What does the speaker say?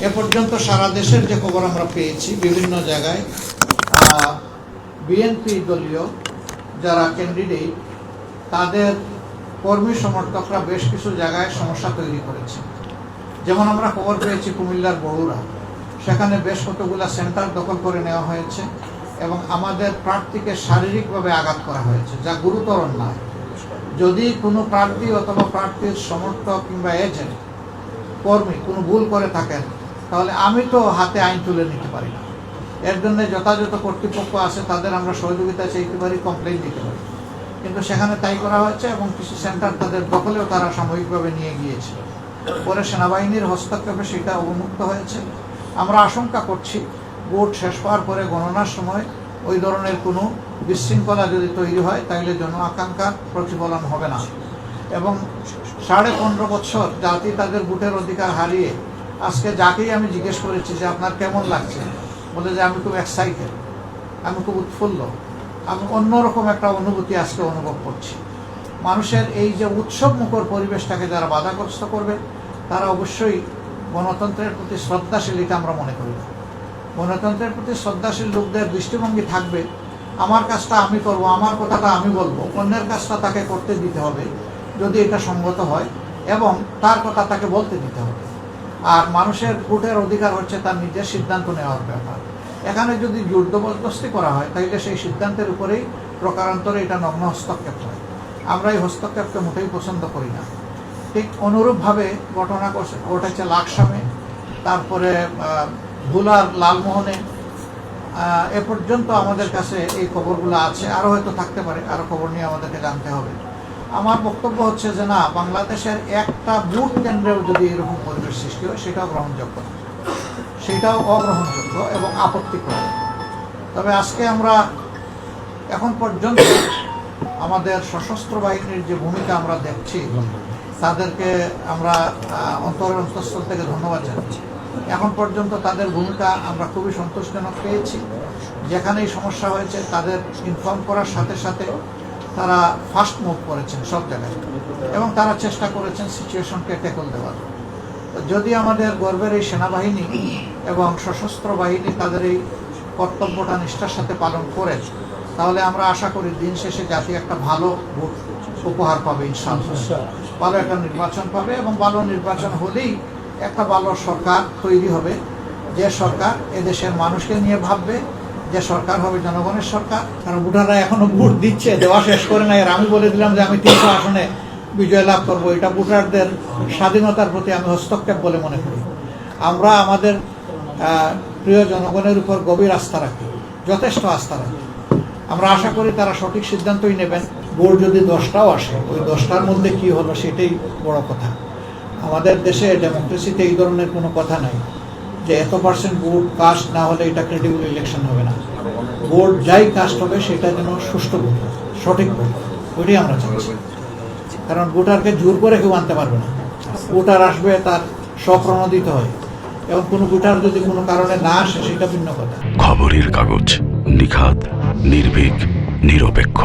এ পর্যন্ত সারা দেশের যে খবর আমরা পেয়েছি, বিভিন্ন জায়গায় বিএনপি দলীয় যারা ক্যান্ডিডেট তাদের কর্মী সমর্থকরা বেশ কিছু জায়গায় সমস্যা তৈরি করেছে। যেমন আমরা খবর পেয়েছি কুমিল্লার বড়ুরা, সেখানে বেশ কতগুলা সেন্টার দখল করে নেওয়া হয়েছে এবং আমাদের প্রার্থীকে শারীরিকভাবে আঘাত করা হয়েছে, যা গুরুতর নয়। যদি কোনো প্রার্থী অথবা প্রার্থীর সমর্থক কিংবা এজেন্ট কর্মী কোনো ভুল করে থাকেন, তাহলে আমি তো হাতে আইন তুলে নিতে পারি না। এর জন্য যথাযথ কর্তৃপক্ষ আছে, তাদের আমরা সহযোগিতা চাইতে পারি, কমপ্লেন দিতে পারি। কিন্তু সেখানে তাই করা হয়েছে এবং কিছু সেন্টার তাদের দখলেও তারা সাময়িকভাবে নিয়ে গিয়েছিল। পরে সেনাবাহিনীর হস্তক্ষেপে সেটা অবমুক্ত হয়েছে। আমরা আশঙ্কা করছি ভোট শেষ হওয়ার পরে গণনার সময় ওই ধরনের কোনো বিশৃঙ্খলা যদি তৈরি হয়, তাহলে জন আকাঙ্ক্ষার প্রতিফলন হবে না। এবং 15.5 বছর জাতি তাদের ভোটের অধিকার হারিয়ে আজকে যাকেই আমি জিজ্ঞেস করেছি যে আপনার কেমন লাগছে, বলে যে আমি খুব এক্সাইটেড, আমি খুব উৎফুল্ল, আমি অন্যরকম একটা অনুভূতি আজকে অনুভব করছি। মানুষের এই যে উৎসব মুখর পরিবেশটাকে যারা বাধাগ্রস্ত করবে, তারা অবশ্যই গণতন্ত্রের প্রতি শ্রদ্ধাশীল, এটা আমরা মনে করি না। গণতন্ত্রের প্রতি শ্রদ্ধাশীল লোকদের দৃষ্টিভঙ্গি থাকবে, আমার কাজটা আমি করব, আমার কথাটা আমি বলবো, অন্যের কাজটা তাকে করতে দিতে হবে যদি এটা সঙ্গত হয়, এবং তার কথা তাকে বলতে দিতে হবে। আর মানুষের ভোটের অধিকার হচ্ছে তার নিজের সিদ্ধান্ত নেওয়ার ব্যাপার। এখানে যদি জোর জবরদস্তি করা হয়, তাহলে সেই সিদ্ধান্তের উপরেই প্রকারান্তরে এটা নগ্ন হস্তক্ষেপ হয়। আমরা এই হস্তক্ষেপকে মোটেই পছন্দ করি না। ঠিক অনুরূপভাবে ঘটনা ঘটেছে লাকসামে, তারপরে ভোলার লালমোহনে। এ পর্যন্ত আমাদের কাছে এই খবরগুলো আছে, আরও হয়তো থাকতে পারে, আরও খবর নিয়ে আমাদেরকে জানতে হবে। আমার বক্তব্য হচ্ছে যে না, বাংলাদেশের একটা ভোট কেন্দ্রেও যদি এরকম পরিবেশ সৃষ্টি হয়, সেটাও গ্রহণযোগ্য, সেটাও অগ্রহণযোগ্য এবং আপত্তিকর। তবে আজকে আমরা এখন পর্যন্ত আমাদের সশস্ত্র বাহিনীর যে ভূমিকা আমরা দেখছি, তাদেরকে আমরা অন্তরের অন্তঃস্থল থেকে ধন্যবাদ জানাচ্ছি। এখন পর্যন্ত তাদের ভূমিকা আমরা খুবই সন্তোষজনক পেয়েছি। যেখানেই সমস্যা হয়েছে তাদের ইনফর্ম করার সাথে সাথে তারা ফাস্ট মুভ করেছেন সব জায়গায়, এবং তারা চেষ্টা করেছেন সিচুয়েশনকে ট্যাকল দেওয়ার। যদি আমাদের গর্বের এই সেনাবাহিনী এবং সশস্ত্র বাহিনী তাদের এই কর্তব্যটা নিষ্ঠার সাথে পালন করে, তাহলে আমরা আশা করি দিন শেষে জাতি একটা ভালো ভোট উপহার পাবে, ইনশাআল্লাহ ভালো একটা নির্বাচন পাবে, এবং ভালো নির্বাচন হলেই একটা ভালো সরকার তৈরি হবে, যে সরকার এদেশের মানুষকে নিয়ে ভাববে, যে সরকার হবে জনগণের সরকার। কারণ ভোটাররা এখনো ভোট দিচ্ছে, দেওয়া শেষ করে নাই। আর আমি বলে দিলাম যে আমি 300 আসনে বিজয় লাভ করবো, এটা ভোটারদের স্বাধীনতার প্রতি আমি হস্তক্ষেপ বলে মনে করি। আমরা আমাদের প্রিয় জনগণের উপর গভীর আস্থা রাখি, যথেষ্ট আস্থা রাখি। আমরা আশা করি তারা সঠিক সিদ্ধান্তই নেবেন। ভোট যদি 10টাও আসে, ওই 10টার মধ্যে কি হলো সেটাই বড় কথা। আমাদের দেশে ডেমোক্রেসিতে এই ধরনের কোনো কথা নাই যে এত % ভোট কাস্ট না হলে এটা ক্রেডিবল ইলেকশন হবে না। ভোট যাই কাস্ট হবে সেটা যেন সুষ্ঠু ভোট, সঠিক ভোট, ওইটাই আমরা চাইছি। কারণ ভোটারকে জোর করে কেউ আনতে পারবে না। ভোটার আসবে, তার স্বপ্রণোদিত হয়, এবং কোনো ভোটার যদি কোনো কারণে না আসে, সেটা ভিন্ন কথা। খবরের কাগজ, নিখাত, নির্ভীক, নিরপেক্ষ।